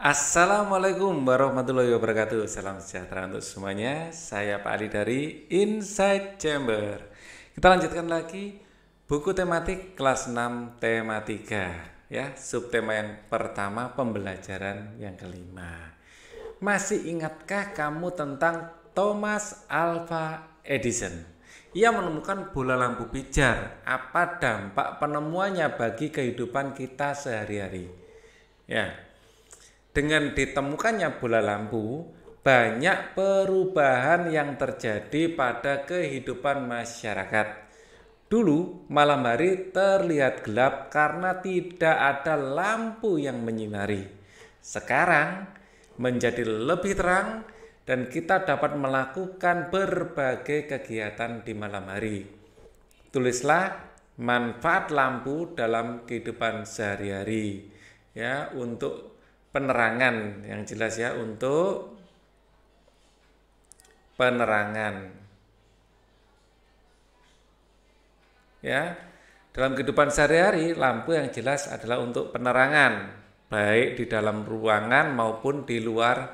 Assalamualaikum warahmatullahi wabarakatuh. Salam sejahtera untuk semuanya. Saya Pak Ali dari Inside Chamber. Kita lanjutkan lagi buku tematik kelas 6 tema 3 ya, subtema yang pertama pembelajaran yang kelima. Masih ingatkah kamu tentang Thomas Alva Edison? Ia menemukan bola lampu pijar. Apa dampak penemuannya bagi kehidupan kita sehari-hari? Ya. Dengan ditemukannya bola lampu, banyak perubahan yang terjadi pada kehidupan masyarakat. Dulu, malam hari terlihat gelap karena tidak ada lampu yang menyinari. Sekarang, menjadi lebih terang dan kita dapat melakukan berbagai kegiatan di malam hari. Tulislah manfaat lampu dalam kehidupan sehari-hari ya, untuk penerangan yang jelas ya, untuk penerangan ya. Dalam kehidupan sehari-hari, lampu yang jelas adalah untuk penerangan, baik di dalam ruangan maupun di luar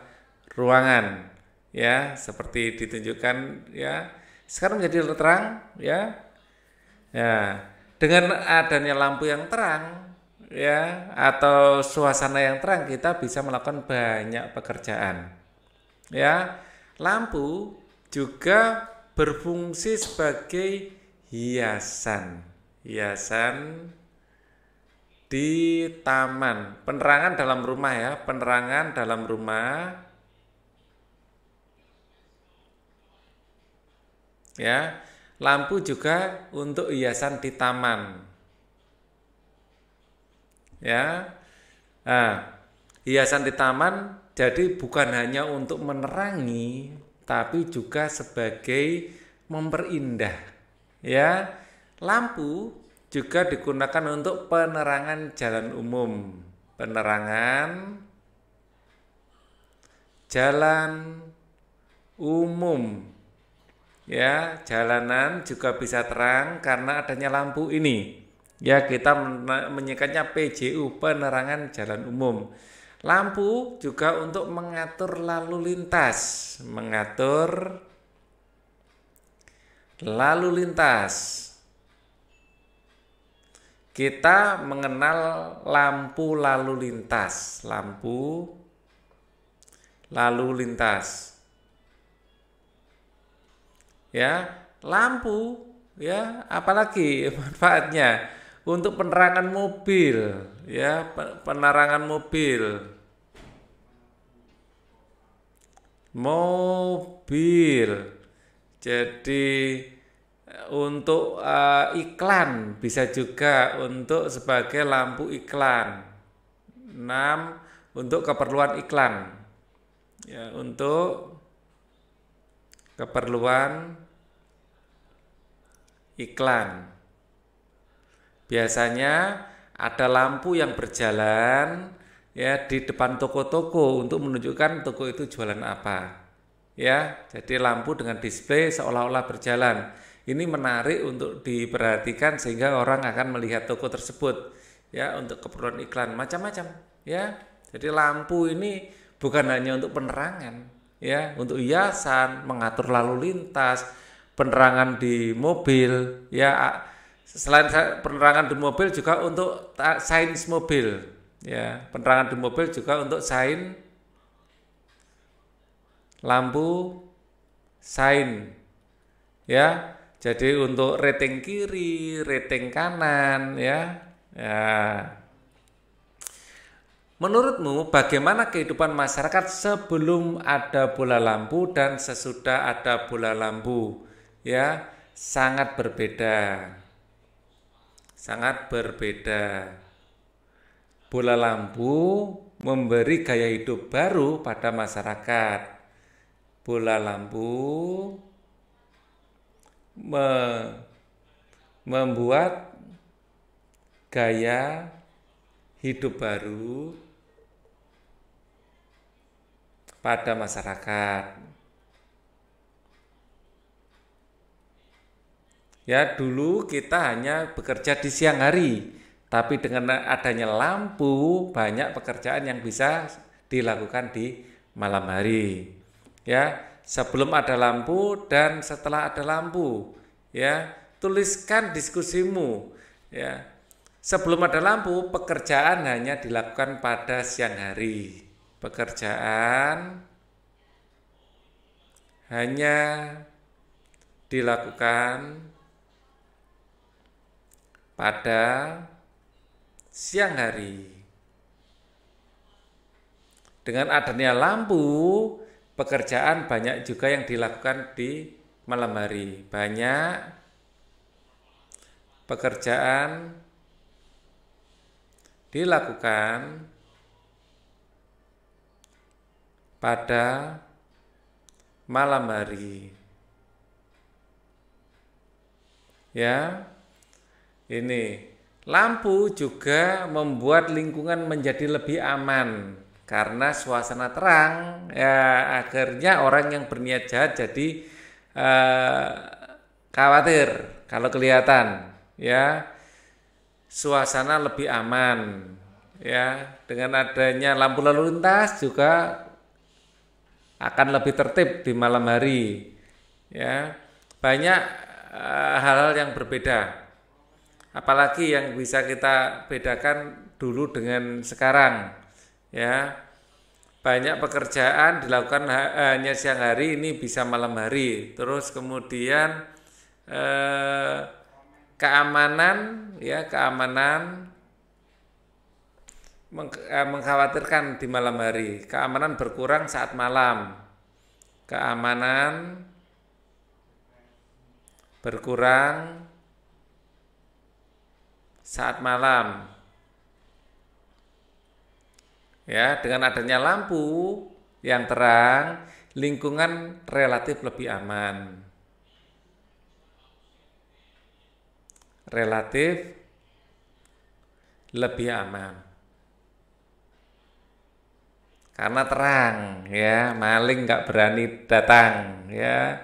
ruangan ya, seperti ditunjukkan ya. Sekarang menjadi terang ya. Ya, dengan adanya lampu yang terang ya, atau suasana yang terang, kita bisa melakukan banyak pekerjaan ya. Lampu juga berfungsi sebagai hiasan di taman, penerangan dalam rumah ya, penerangan dalam rumah ya. Lampu juga untuk hiasan di taman ya. Nah, hiasan di taman jadi bukan hanya untuk menerangi, tapi juga sebagai memperindah ya. Lampu juga digunakan untuk penerangan jalan umum, penerangan jalan umum ya. Jalanan juga bisa terang karena adanya lampu ini ya. Kita menyingkatnya PJU, penerangan jalan umum. Lampu juga untuk mengatur lalu lintas, kita mengenal lampu lalu lintas ya. Lampu ya, apalagi manfaatnya untuk penerangan mobil ya, penerangan mobil jadi untuk iklan, bisa juga untuk sebagai lampu iklan. 6, untuk keperluan iklan ya, untuk keperluan iklan. Biasanya ada lampu yang berjalan ya di depan toko-toko untuk menunjukkan toko itu jualan apa ya. Jadi lampu dengan display seolah-olah berjalan. Ini menarik untuk diperhatikan sehingga orang akan melihat toko tersebut ya, untuk keperluan iklan macam-macam ya. Jadi lampu ini bukan hanya untuk penerangan ya, untuk hiasan, mengatur lalu lintas, penerangan di mobil ya. Selain penerangan di mobil juga untuk sains mobil ya. Penerangan di mobil juga untuk lampu sains ya. Jadi untuk rating kiri, rating kanan ya. Ya. Menurutmu bagaimana kehidupan masyarakat sebelum ada bola lampu dan sesudah ada bola lampu? Ya, sangat berbeda. Bola lampu memberi gaya hidup baru pada masyarakat. Bola lampu membuat gaya hidup baru pada masyarakat. Ya, dulu kita hanya bekerja di siang hari, tapi dengan adanya lampu banyak pekerjaan yang bisa dilakukan di malam hari. Ya, sebelum ada lampu dan setelah ada lampu. Ya, tuliskan diskusimu. Ya, sebelum ada lampu, pekerjaan hanya dilakukan pada siang hari. Pekerjaan hanya dilakukan pada siang hari. Dengan adanya lampu, pekerjaan banyak juga yang dilakukan di malam hari. Banyak pekerjaan dilakukan pada malam hari. Ya, ini lampu juga membuat lingkungan menjadi lebih aman karena suasana terang. Ya, akhirnya orang yang berniat jahat jadi khawatir kalau kelihatan. Ya, suasana lebih aman. Ya, dengan adanya lampu lalu lintas juga akan lebih tertib di malam hari. Ya, banyak hal-hal yang berbeda. Apalagi yang bisa kita bedakan dulu dengan sekarang. Ya, banyak pekerjaan dilakukan hanya siang hari, ini bisa malam hari. Terus kemudian keamanan, ya keamanan mengkhawatirkan di malam hari. Keamanan berkurang saat malam. Keamanan berkurang saat malam. Ya, dengan adanya lampu yang terang, lingkungan relatif lebih aman. Relatif lebih aman. Karena terang, ya, maling nggak berani datang, ya.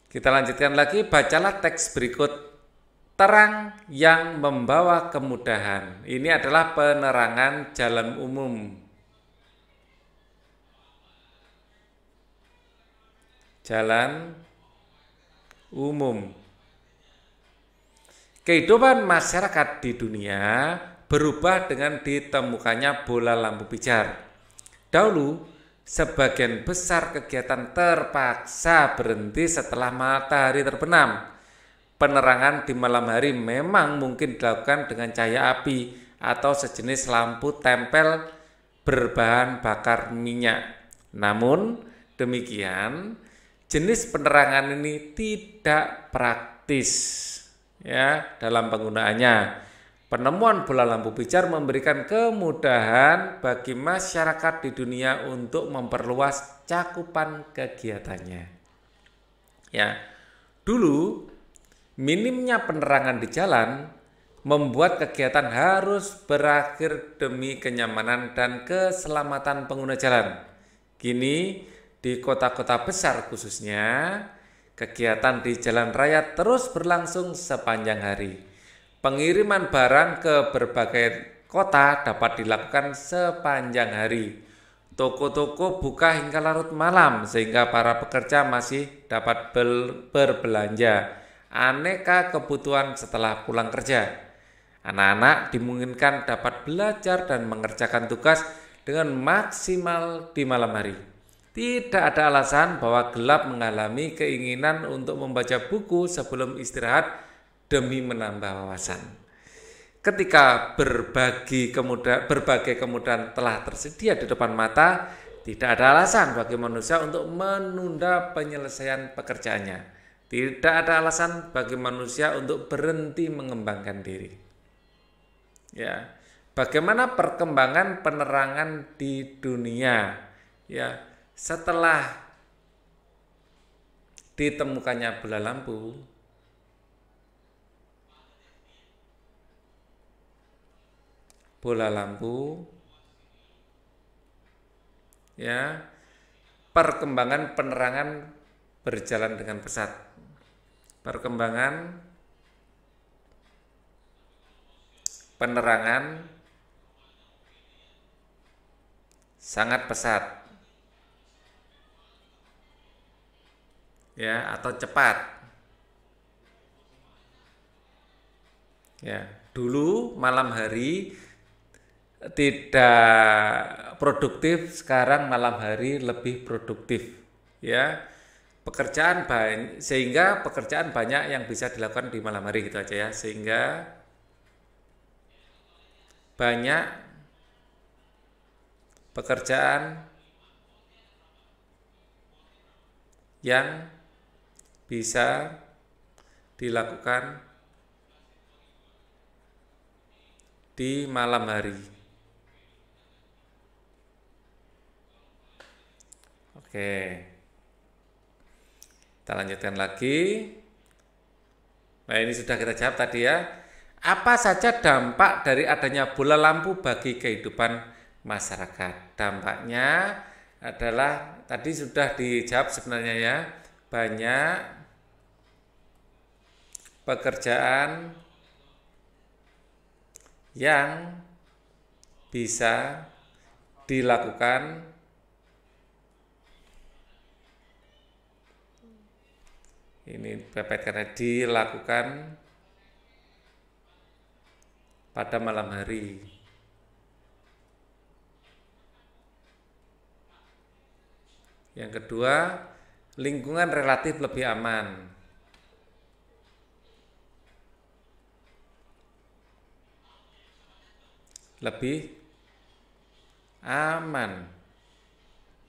Kita lanjutkan lagi, bacalah teks berikut. Terang yang membawa kemudahan. Ini adalah penerangan jalan umum. Jalan umum. Kehidupan masyarakat di dunia berubah dengan ditemukannya bola lampu pijar. Dahulu, sebagian besar kegiatan terpaksa berhenti setelah matahari terbenam. Penerangan di malam hari memang mungkin dilakukan dengan cahaya api atau sejenis lampu tempel berbahan bakar minyak. Namun demikian, jenis penerangan ini tidak praktis ya dalam penggunaannya. Penemuan bola lampu pijar memberikan kemudahan bagi masyarakat di dunia untuk memperluas cakupan kegiatannya. Ya, dulu minimnya penerangan di jalan membuat kegiatan harus berakhir demi kenyamanan dan keselamatan pengguna jalan. Kini di kota-kota besar khususnya, kegiatan di jalan raya terus berlangsung sepanjang hari. Pengiriman barang ke berbagai kota dapat dilakukan sepanjang hari. Toko-toko buka hingga larut malam sehingga para pekerja masih dapat berbelanja aneka kebutuhan setelah pulang kerja. Anak-anak dimungkinkan dapat belajar dan mengerjakan tugas dengan maksimal di malam hari. Tidak ada alasan bahwa gelap menghalangi keinginan untuk membaca buku sebelum istirahat demi menambah wawasan. Ketika berbagai kemudahan telah tersedia di depan mata, tidak ada alasan bagi manusia untuk menunda penyelesaian pekerjaannya. Tidak ada alasan bagi manusia untuk berhenti mengembangkan diri. Ya, bagaimana perkembangan penerangan di dunia? Ya, setelah ditemukannya bola lampu, ya, perkembangan penerangan berjalan dengan pesat. Perkembangan penerangan sangat pesat, ya, atau cepat. Ya, dulu malam hari tidak produktif, sekarang malam hari lebih produktif, ya. Sehingga pekerjaan banyak yang bisa dilakukan di malam hari, gitu aja ya. Sehingga banyak pekerjaan yang bisa dilakukan di malam hari. Oke, kita lanjutkan lagi. Nah, ini sudah kita jawab tadi ya. Apa saja dampak dari adanya bola lampu bagi kehidupan masyarakat? Dampaknya adalah tadi sudah dijawab sebenarnya ya. Banyak pekerjaan yang bisa dilakukan ini pepet karena dilakukan pada malam hari. Yang kedua, lingkungan relatif lebih aman. Lebih aman.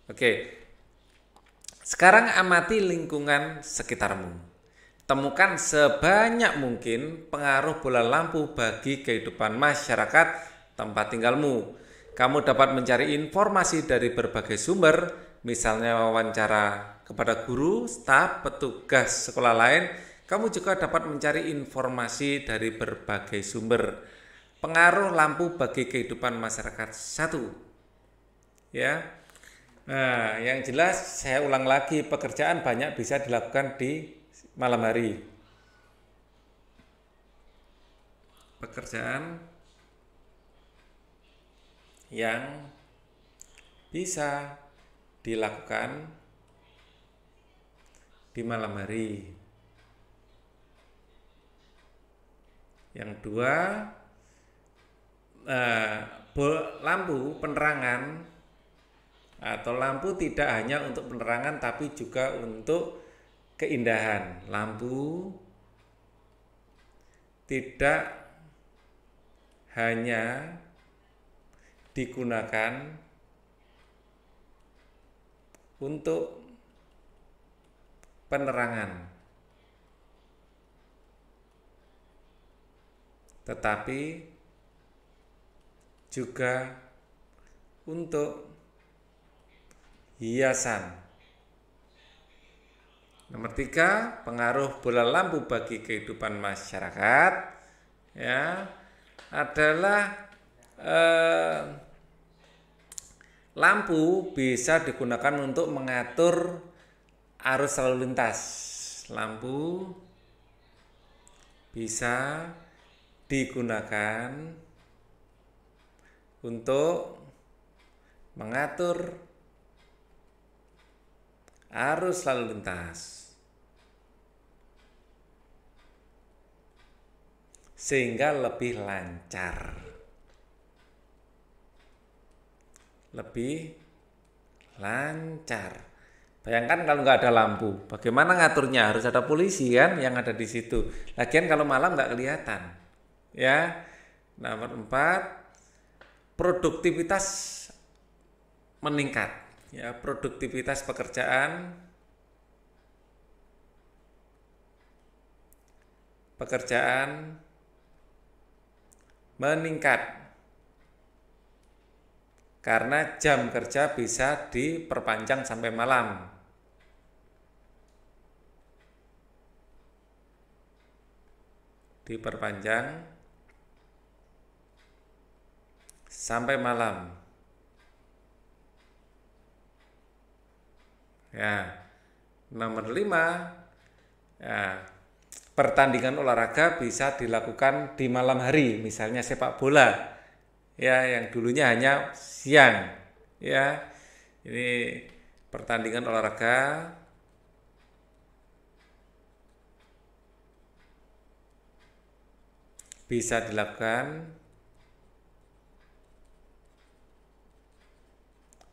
Oke. Sekarang amati lingkungan sekitarmu. Temukan sebanyak mungkin pengaruh bola lampu bagi kehidupan masyarakat tempat tinggalmu. Kamu dapat mencari informasi dari berbagai sumber, misalnya wawancara kepada guru, staf, petugas sekolah lain. Kamu juga dapat mencari informasi dari berbagai sumber. Pengaruh lampu bagi kehidupan masyarakat 1. Ya. Nah, yang jelas saya ulang lagi, pekerjaan banyak bisa dilakukan di malam hari. Pekerjaan yang bisa dilakukan di malam hari. Yang 2, lampu penerangan atau lampu tidak hanya untuk penerangan tapi juga untuk keindahan. Lampu tidak hanya digunakan untuk penerangan, tetapi juga untuk hiasan. Nomor 3, pengaruh bola lampu bagi kehidupan masyarakat ya adalah lampu bisa digunakan untuk mengatur arus lalu lintas. Lampu bisa digunakan untuk mengatur arus lalu lintas sehingga lebih lancar, lebih lancar. Bayangkan kalau nggak ada lampu, bagaimana ngaturnya? Harus ada polisi kan yang ada di situ. Lagian kalau malam nggak kelihatan. Ya. Nomor 4, produktivitas meningkat. Ya, produktivitas pekerjaan meningkat karena jam kerja bisa diperpanjang sampai malam. Diperpanjang sampai malam. Ya. Nomor 5, ya, pertandingan olahraga bisa dilakukan di malam hari, misalnya sepak bola. Ya, yang dulunya hanya siang. ya. Ini pertandingan olahraga bisa dilakukan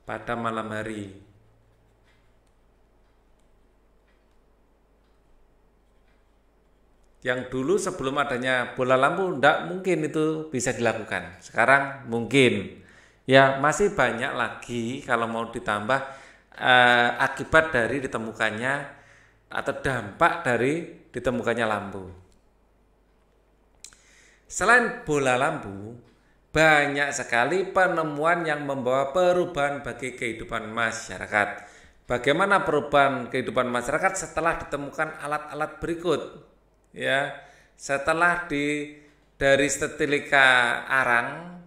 pada malam hari. Yang dulu sebelum adanya bola lampu tidak mungkin itu bisa dilakukan. Sekarang mungkin. Ya masih banyak lagi kalau mau ditambah akibat dari ditemukannya atau dampak dari ditemukannya lampu. Selain bola lampu, banyak sekali penemuan yang membawa perubahan bagi kehidupan masyarakat. Bagaimana perubahan kehidupan masyarakat setelah ditemukan alat-alat berikut? Ya, setelah dari setrika arang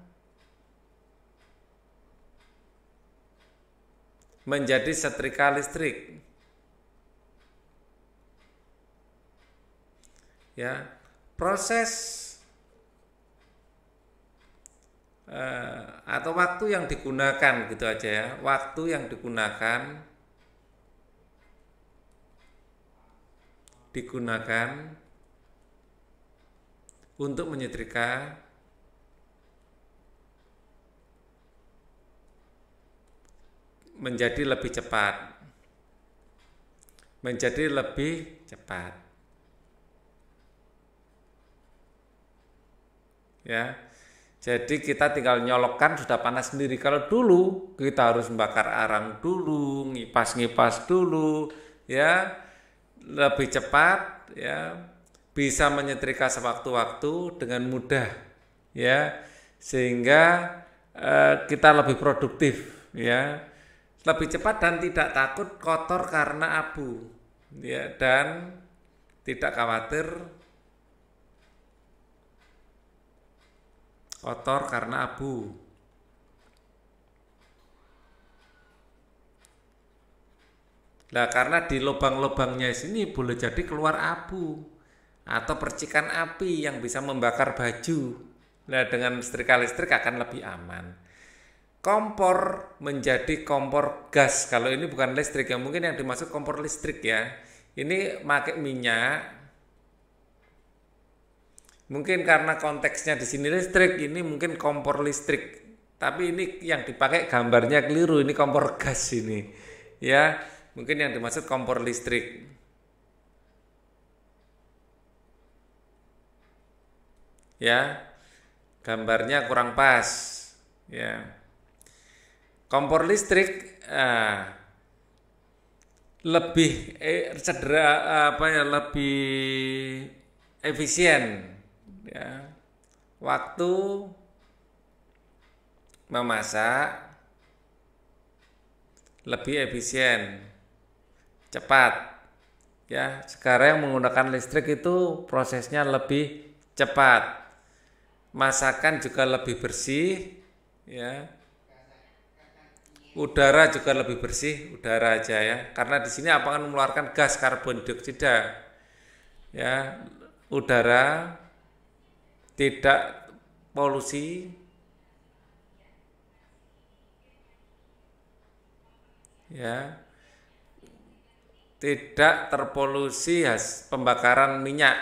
menjadi setrika listrik. Ya, proses atau waktu yang digunakan gitu aja ya, waktu yang digunakan untuk menyetrika menjadi lebih cepat. Ya. Jadi kita tinggal nyolokkan sudah panas sendiri. Kalau dulu kita harus membakar arang dulu, ngipas dulu, ya lebih cepat, ya bisa menyetrika sewaktu-waktu dengan mudah, ya sehingga kita lebih produktif, ya lebih cepat dan tidak takut kotor karena abu, ya dan tidak khawatir kotor karena abu. Nah, karena di lubang-lubangnya sini boleh jadi keluar abu atau percikan api yang bisa membakar baju. Nah, dengan setrika listrik akan lebih aman. Kompor menjadi kompor gas. Kalau ini bukan listrik ya, mungkin yang dimaksud kompor listrik ya. Ini pakai minyak. Mungkin karena konteksnya di sini listrik, ini mungkin kompor listrik. Tapi ini yang dipakai gambarnya keliru, ini kompor gas ini. Ya, mungkin yang dimaksud kompor listrik. Ya, gambarnya kurang pas. Ya, kompor listrik lebih lebih efisien. Ya, waktu memasak lebih efisien, cepat. Ya, sekarang yang menggunakan listrik itu prosesnya lebih cepat. Masakan juga lebih bersih, ya. Udara juga lebih bersih, udara aja ya. Karena di sini akan mengeluarkan gas karbon dioksida. Ya, udara tidak polusi, ya tidak terpolusi pembakaran minyak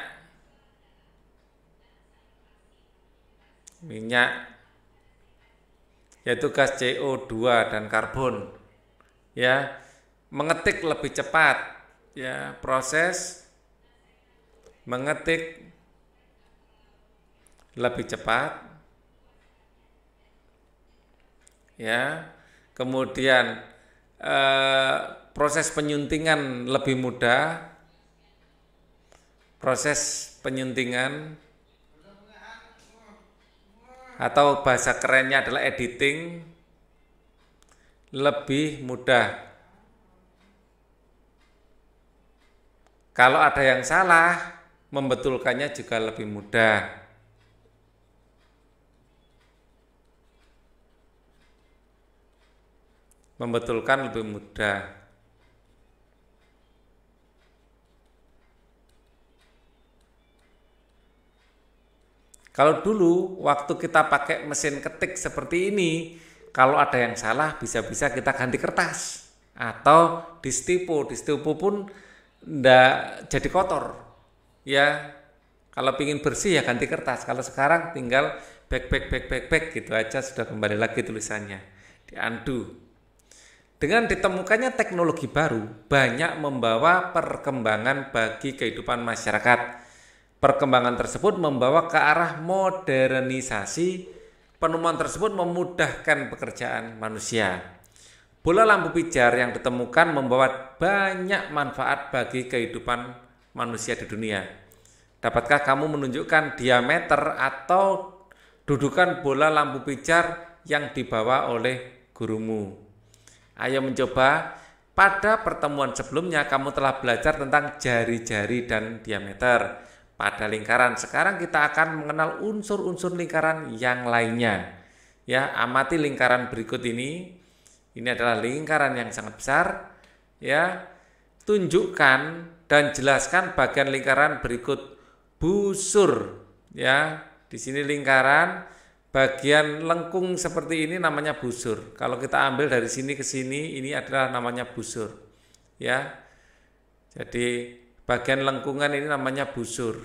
yaitu gas CO2 dan karbon, ya mengetik lebih cepat, ya proses mengetik lebih cepat, ya kemudian proses penyuntingan lebih mudah, proses penyuntingan atau bahasa kerennya adalah editing lebih mudah. Kalau ada yang salah, membetulkannya juga lebih mudah. Membetulkan lebih mudah. Kalau dulu waktu kita pakai mesin ketik seperti ini, Kalau ada yang salah bisa-bisa kita ganti kertas atau di stipo pun ndak jadi kotor. Ya, kalau pingin bersih ya ganti kertas. Kalau sekarang tinggal back gitu aja sudah kembali lagi tulisannya. Di undo. Dengan ditemukannya teknologi baru, banyak membawa perkembangan bagi kehidupan masyarakat. Perkembangan tersebut membawa ke arah modernisasi. Penemuan tersebut memudahkan pekerjaan manusia. Bola lampu pijar yang ditemukan membawa banyak manfaat bagi kehidupan manusia di dunia. Dapatkah kamu menunjukkan diameter atau dudukan bola lampu pijar yang dibawa oleh gurumu? Ayo mencoba. Pada pertemuan sebelumnya kamu telah belajar tentang jari-jari dan diameter pada lingkaran. Sekarang kita akan mengenal unsur-unsur lingkaran yang lainnya. Ya, amati lingkaran berikut ini. Ini adalah lingkaran yang sangat besar. Ya, tunjukkan dan jelaskan bagian lingkaran berikut. Busur. Ya, di sini lingkaran. Bagian lengkung seperti ini namanya busur. Kalau kita ambil dari sini ke sini, ini adalah namanya busur. Ya. Jadi bagian lengkungan ini namanya busur.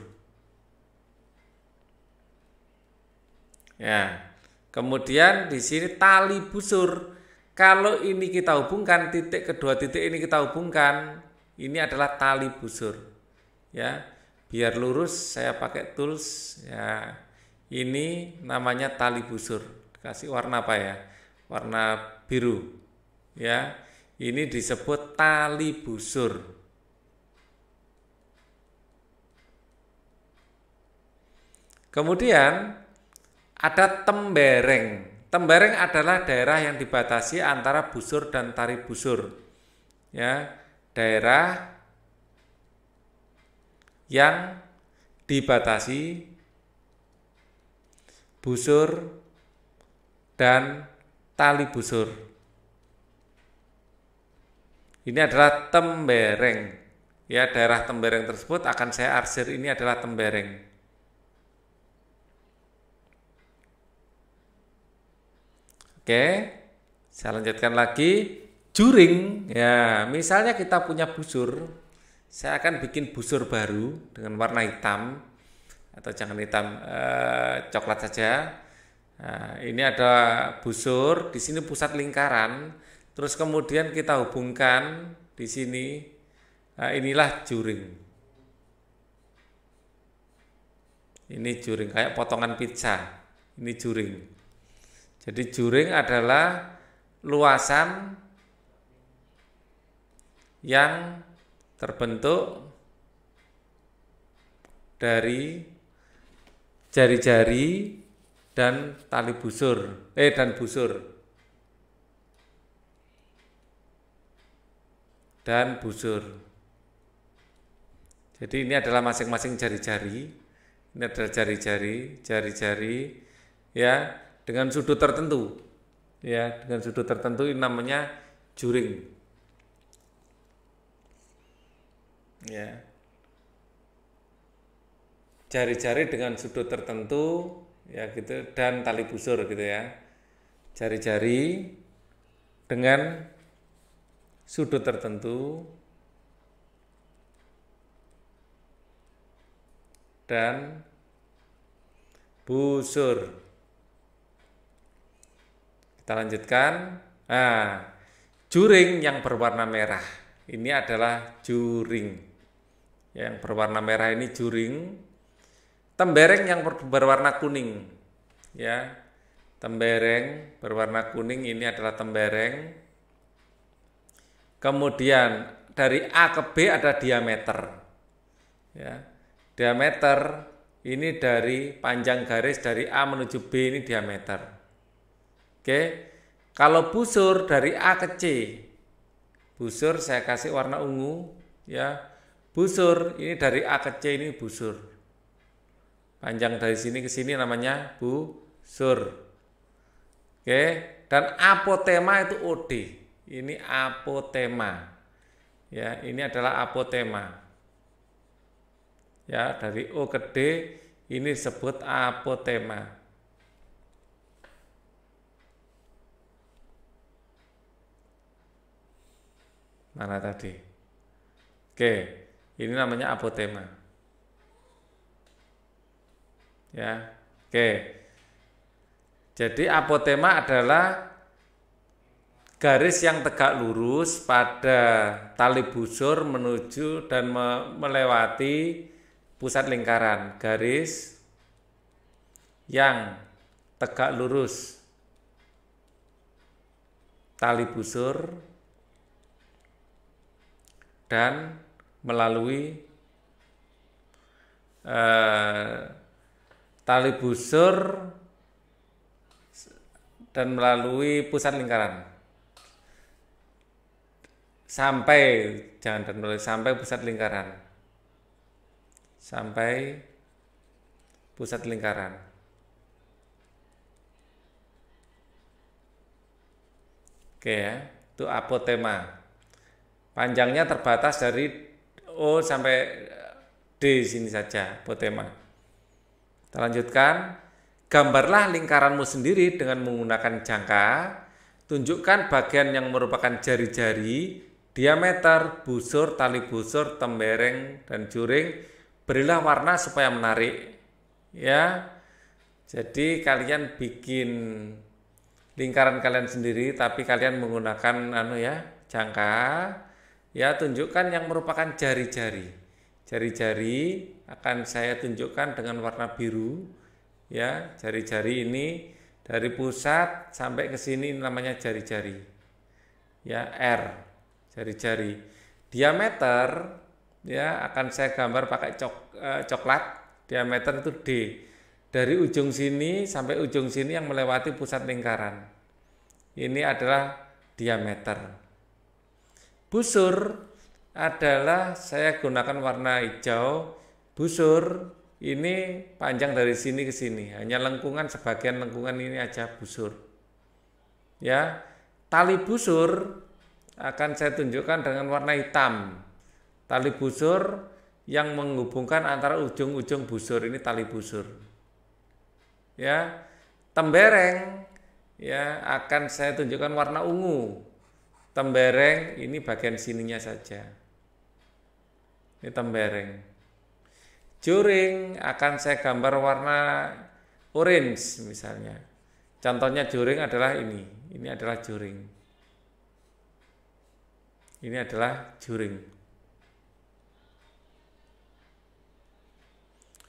Ya. Kemudian di sini tali busur. Kalau ini kita hubungkan, kedua titik ini kita hubungkan, ini adalah tali busur. Ya. Biar lurus saya pakai tools ya. Ini namanya tali busur. Kasih warna apa ya? Warna biru. Ya. Ini disebut tali busur. Kemudian ada tembereng. Tembereng adalah daerah yang dibatasi antara busur dan tali busur. Ya, daerah yang dibatasi busur dan tali busur. Ini adalah tembereng. Ya, daerah tembereng tersebut akan saya arsir, ini adalah tembereng. Oke, saya lanjutkan lagi. Juring. Ya, misalnya kita punya busur. Saya akan bikin busur baru dengan warna hitam. Atau jangan hitam, coklat saja. Nah, ini ada busur, di sini pusat lingkaran, terus kemudian kita hubungkan di sini. Nah, inilah juring. Ini juring kayak potongan pizza. Ini juring. Jadi juring adalah luasan yang terbentuk dari jari-jari dan tali busur, dan busur. Dan busur. Jadi ini adalah masing-masing jari-jari. Ini adalah jari-jari, ya, dengan sudut tertentu. Ya, dengan sudut tertentu ini namanya juring. Ya. Jari-jari dengan sudut tertentu ya gitu dan tali busur gitu ya. Jari-jari dengan sudut tertentu dan busur. Kita lanjutkan. Nah, juring yang berwarna merah ini adalah juring. Yang berwarna merah ini juring. Tembereng yang berwarna kuning, ya, tembereng berwarna kuning ini adalah tembereng. Kemudian dari A ke B ada diameter, ya, diameter ini dari panjang garis dari A menuju B ini diameter. Oke, kalau busur dari A ke C, busur saya kasih warna ungu, ya, busur ini dari A ke C ini busur. Panjang dari sini ke sini namanya busur. Oke, dan apotema itu OD. Ini apotema. Ya, ini adalah apotema. Ya, dari O ke D ini disebut apotema. Mana tadi? Oke, ini namanya apotema. Ya, oke. Jadi apotema adalah garis yang tegak lurus pada tali busur menuju dan melewati pusat lingkaran. Garis yang tegak lurus tali busur dan melalui tali busur dan melalui pusat lingkaran sampai, jangan dan melalui, sampai pusat lingkaran, sampai pusat lingkaran. Oke ya, itu apotema. Panjangnya terbatas dari O sampai D sini saja, apotema. Kita lanjutkan. Gambarlah lingkaranmu sendiri dengan menggunakan jangka. Tunjukkan bagian yang merupakan jari-jari, diameter, busur, tali busur, tembereng, dan juring. Berilah warna supaya menarik. Ya, jadi kalian bikin lingkaran kalian sendiri, tapi kalian menggunakan jangka. Ya, tunjukkan yang merupakan jari-jari. Jari-jari akan saya tunjukkan dengan warna biru. Ya, jari-jari ini dari pusat sampai ke sini namanya jari-jari. Ya, R, jari-jari. Diameter ya akan saya gambar pakai coklat. Diameter itu D. Dari ujung sini sampai ujung sini yang melewati pusat lingkaran. Ini adalah diameter. Busur adalah saya gunakan warna hijau. Busur ini panjang dari sini ke sini, hanya lengkungan, sebagian lengkungan ini aja busur. Ya, tali busur akan saya tunjukkan dengan warna hitam. Tali busur yang menghubungkan antara ujung-ujung busur ini tali busur. Ya, tembereng ya akan saya tunjukkan warna ungu. Tembereng ini bagian sininya saja. Ini tembereng. Juring akan saya gambar warna orange misalnya. Contohnya juring adalah ini. Ini adalah juring. Ini adalah juring.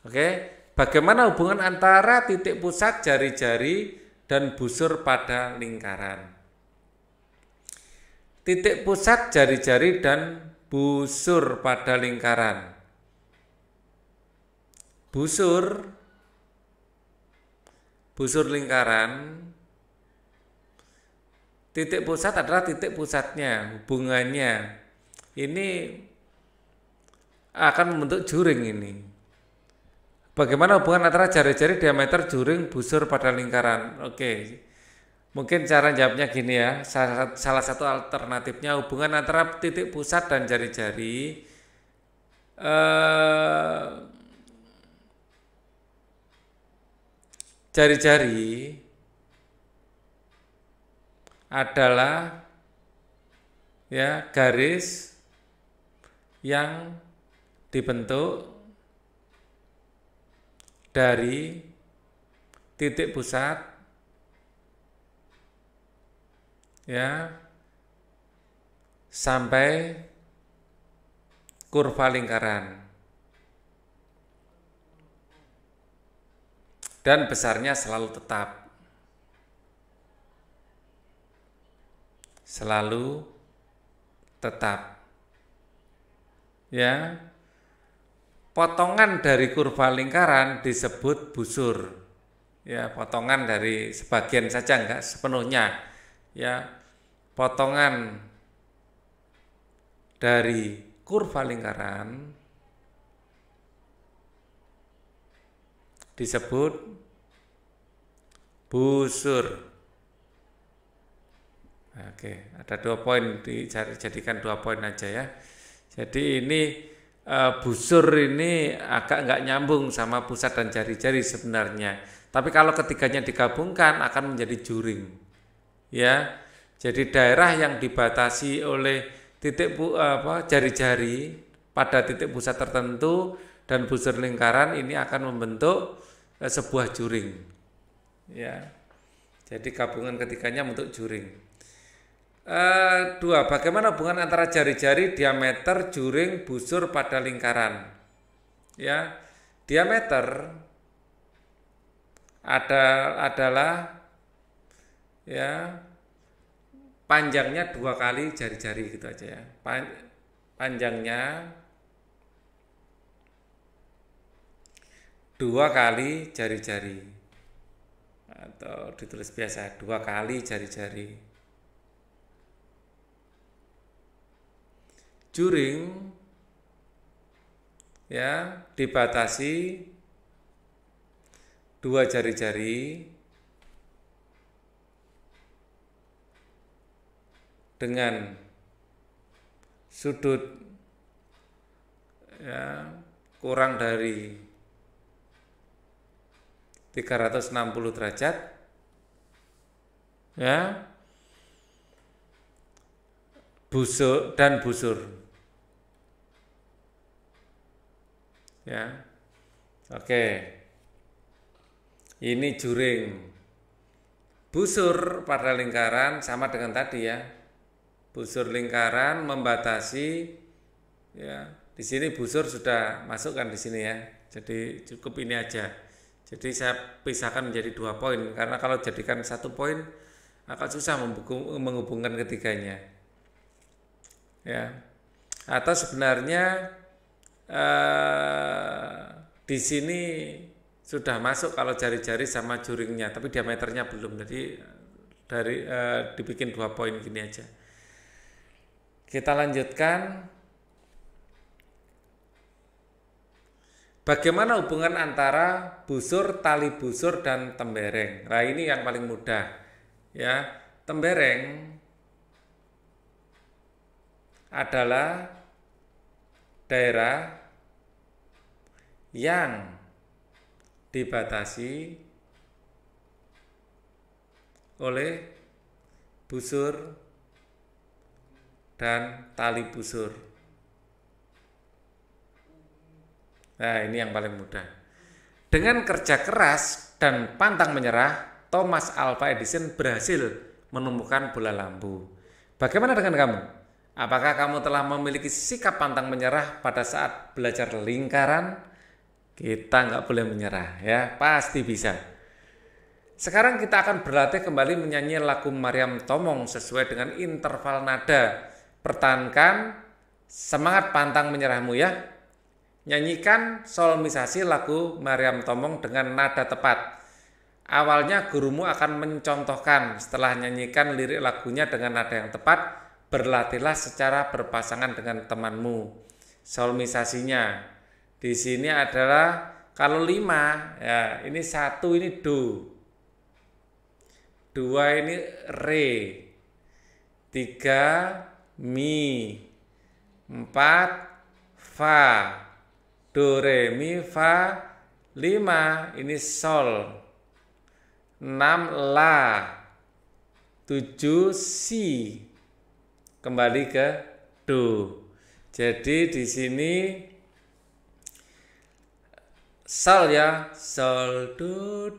Oke, bagaimana hubungan antara titik pusat jari-jari dan busur pada lingkaran? Titik pusat jari-jari dan busur pada lingkaran. Busur lingkaran, titik pusat adalah titik pusatnya, hubungannya ini akan membentuk juring ini. Bagaimana hubungan antara jari-jari, diameter, juring, busur pada lingkaran? Oke, mungkin cara jawabnya gini ya. Salah satu alternatifnya hubungan antara titik pusat dan jari-jari jari-jari adalah ya garis yang dibentuk dari titik pusat ya sampai kurva lingkaran. Dan besarnya selalu tetap. Selalu tetap. Ya. Potongan dari kurva lingkaran disebut busur. Ya, potongan dari sebagian saja, enggak sepenuhnya. Ya. Potongan dari kurva lingkaran disebut busur. Oke, ada 2 poin, dijadikan 2 poin aja ya. Jadi ini busur ini agak nggak nyambung sama pusat dan jari-jari sebenarnya. Tapi kalau ketiganya digabungkan akan menjadi juring. Ya, jadi daerah yang dibatasi oleh jari-jari pada titik pusat tertentu dan busur lingkaran ini akan membentuk sebuah juring. Ya. Jadi gabungan ketiganya membentuk juring. Dua, bagaimana hubungan antara jari-jari, diameter, juring, busur pada lingkaran? Ya, diameter adalah ya panjangnya 2 kali jari-jari gitu aja ya. Panjangnya 2 kali jari-jari atau ditulis biasa 2 kali jari-jari. Juring ya dibatasi 2 jari-jari dengan sudut ya kurang dari 360 derajat ya, busur ya. Oke, ini juring. Busur pada lingkaran sama dengan tadi ya. Busur lingkaran membatasi ya. Di sini busur sudah masukkan di sini ya. Jadi cukup ini aja. Jadi saya pisahkan menjadi 2 poin karena kalau jadikan 1 poin akan susah menghubungkan ketiganya. Ya. Atau sebenarnya di sini sudah masuk kalau jari-jari sama juringnya, tapi diameternya belum. Jadi dibikin 2 poin gini aja. Kita lanjutkan. Bagaimana hubungan antara busur, tali busur, dan tembereng? Nah, ini yang paling mudah. Ya, tembereng adalah daerah yang dibatasi oleh busur dan tali busur. Nah, ini yang paling mudah. Dengan kerja keras dan pantang menyerah, Thomas Alva Edison berhasil menemukan bola lampu. Bagaimana dengan kamu? Apakah kamu telah memiliki sikap pantang menyerah pada saat belajar lingkaran? Kita nggak boleh menyerah ya, pasti bisa. Sekarang kita akan berlatih kembali menyanyi lagu Maryam Tomong sesuai dengan interval nada. Pertahankan semangat pantang menyerahmu ya. Nyanyikan solmisasi lagu Maryam Tomong dengan nada tepat. Awalnya gurumu akan mencontohkan, setelah nyanyikan lirik lagunya dengan nada yang tepat, berlatihlah secara berpasangan dengan temanmu. Solmisasinya di sini adalah kalau 5 ya, ini 1 ini do, 2 ini re, 3 mi, 4 fa, do re mi fa, 5 ini sol, 6 la, 7 si, kembali ke do. Jadi di sini sol ya, sol do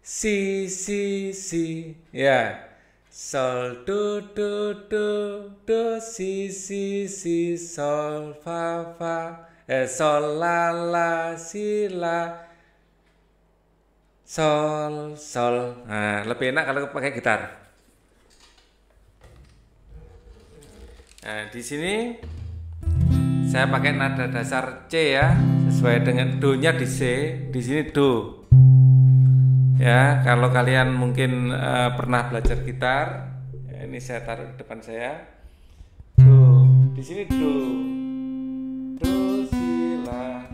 si ya, sol do si sol fa sol la si la sol. Nah, lebih enak kalau pakai gitar. Nah, di sini saya pakai nada dasar C ya, sesuai dengan do-nya di C, di sini do. Ya, kalau kalian mungkin pernah belajar gitar, ya, ini saya taruh di depan saya. Do, di sini do si la,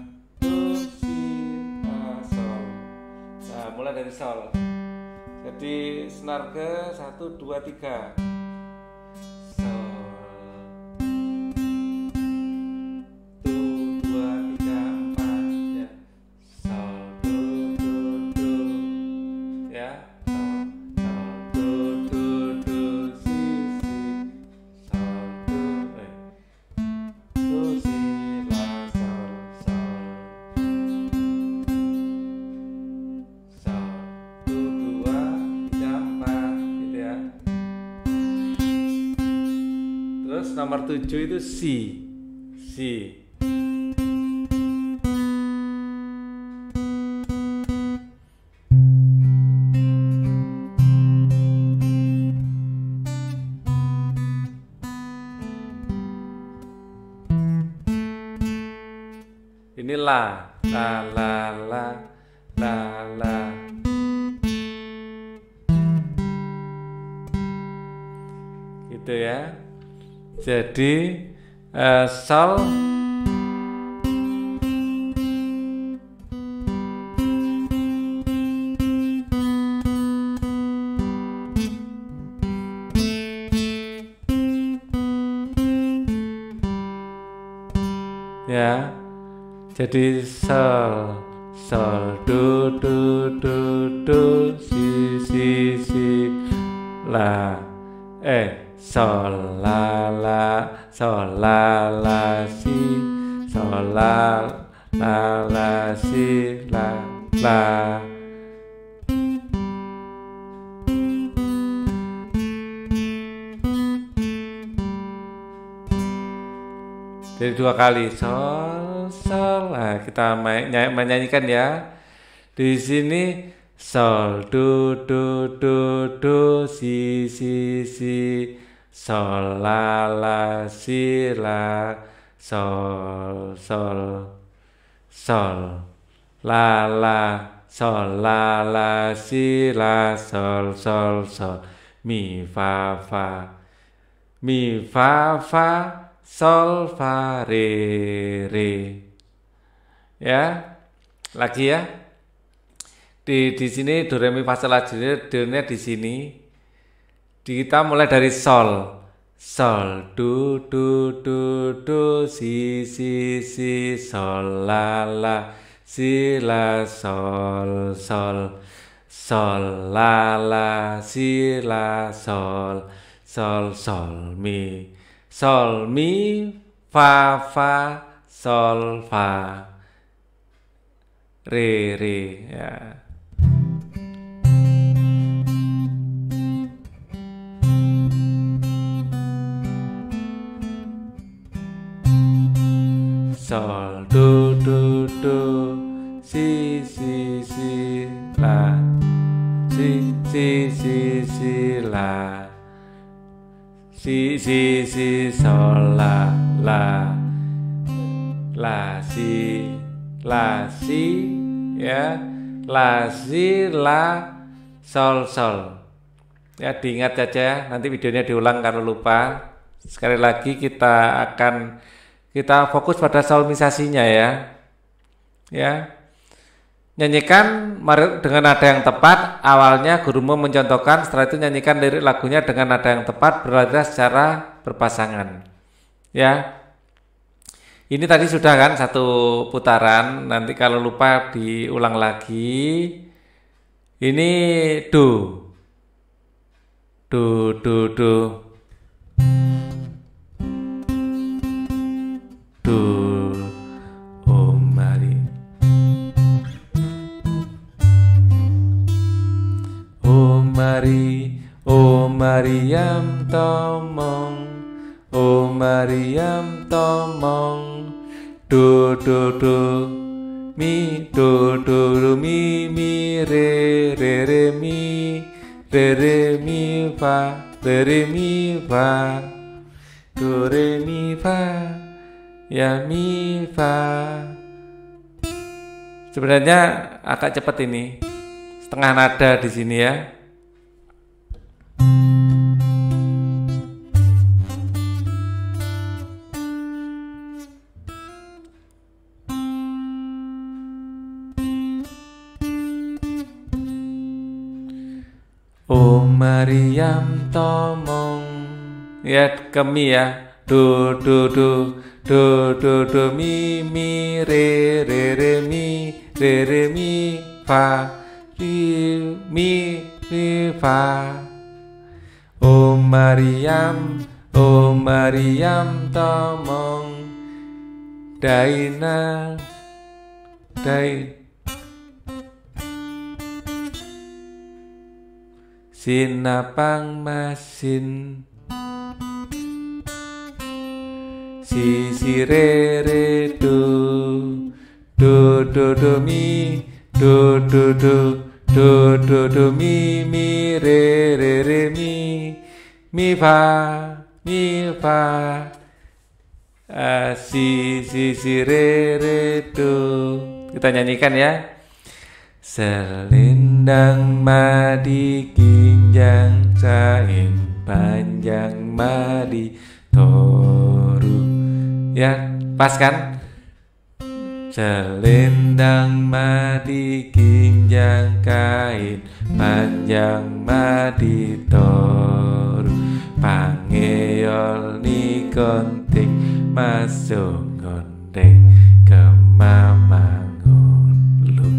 sol. Nah, mulai dari sol. Jadi senar ke 1 2 3. nomor 7 itu si. Si. Ini la, la, la, la, la, la. Gitu ya. Jadi sol. Ya. Jadi sol, sol, do, do, do, do, si, si, si, la, sol, la, sol, la, si, sol, la, si, la. Jadi 2 kali sol, sol. Nah, kita menyanyikan ya. Di sini sol, do, do, do, do, si, si, si, sol, la, si, la, sol, sol, sol, la, sol, la, si, la, sol, sol, sol, mi, fa, fa, sol, fa, re. Ya, lagi ya. Di sini do, re, mi, fa, sol, la, do-nya di sini. Kita mulai dari sol. Sol, do, do, si, sol, la, si, la, sol, sol, la, si, la, sol, mi. Sol, mi, fa, sol, fa, re, ya. Sol, do, si, la, si, la. Si, sol, la, si, ya, la, si, la, sol. Ya, diingat saja, nanti videonya diulang kalau lupa. Sekali lagi kita fokus pada solmisasinya ya. Ya. Nyanyikan dengan nada yang tepat. Awalnya gurumu mencontohkan, setelah itu nyanyikan lirik lagunya dengan nada yang tepat, berada secara berpasangan. Ya. Ini tadi sudah kan satu putaran, nanti kalau lupa diulang lagi. Ini do. Do. O Mariam tomong, do, mi, do, mi, re, mi, fa, do, re, mi, fa, ya, mi, fa. Sebenarnya agak cepat ini, setengah nada di sini ya. O Mariam tomong, ya ke mi ya, do, mi, re, mi, fa, mi, fa. O Mariam tomong, daina, sinapang masin, si si re do mi do mi re mi fa si si re do. Kita nyanyikan ya. Selendang madi kinjang cain panjang madi toru. Ya, pas kan? Selendang madi kinjang kain panjang madi toru. Pangeol ni konting masuk gondeng kemamangun lu.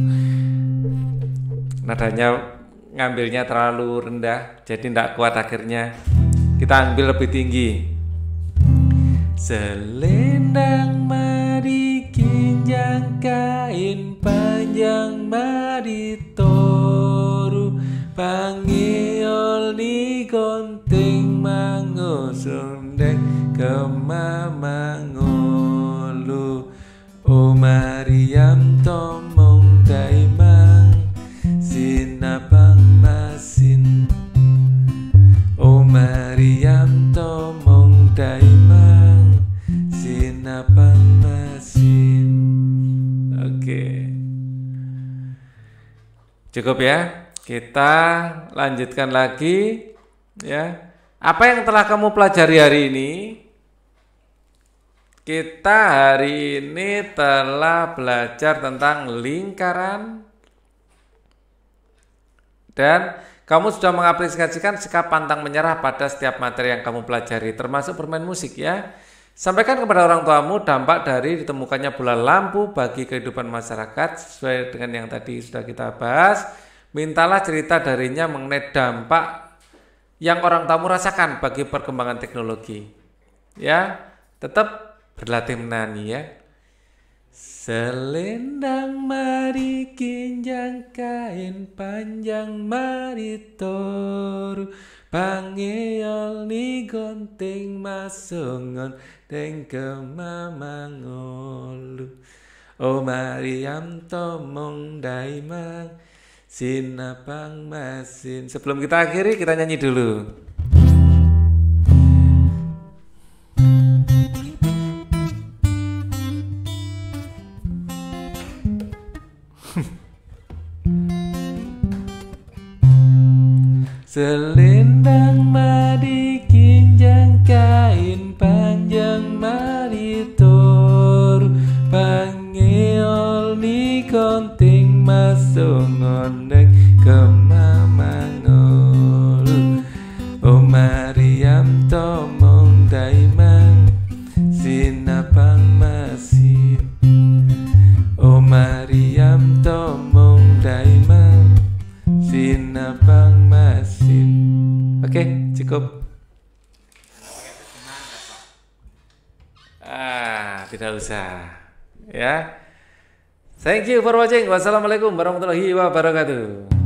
Nadanya ngambilnya terlalu rendah, jadi tidak kuat akhirnya. Kita ambil lebih tinggi. Selendang madi kinjang kain panjang madi toru. Pangeol ni konting mangosundeng kemamangolu. O Mariam tomong daimang sinapang masin. O Mariam tomong daimang sinapang masin. Oke. Cukup ya. Kita lanjutkan lagi ya. Apa yang telah kamu pelajari hari ini? Kita hari ini telah belajar tentang lingkaran dan kamu sudah mengaplikasikan sikap pantang menyerah pada setiap materi yang kamu pelajari, termasuk bermain musik ya. Sampaikan kepada orang tuamu dampak dari ditemukannya bola lampu bagi kehidupan masyarakat sesuai dengan yang tadi sudah kita bahas. Mintalah cerita darinya mengenai dampak yang orang tamu rasakan bagi perkembangan teknologi. Ya, tetap berlatih menyanyi ya. Selendang mari kinjang kain panjang mari toru. Pangeol ni gonting masongon deng kemamangolu. O Mariam tomong daimang sinapang masin. Sebelum kita akhiri, kita nyanyi dulu. Selendang madi kinjang kain panjang madi toru. Pangeol ni konting masongon deng kemamangolu. O Mariam tomong daimang sinapang masin. O Mariam tomong daimang sinapang masin. Oke, cukup. Tidak usah. Ya. Thank you for watching. Wassalamualaikum warahmatullahi wabarakatuh.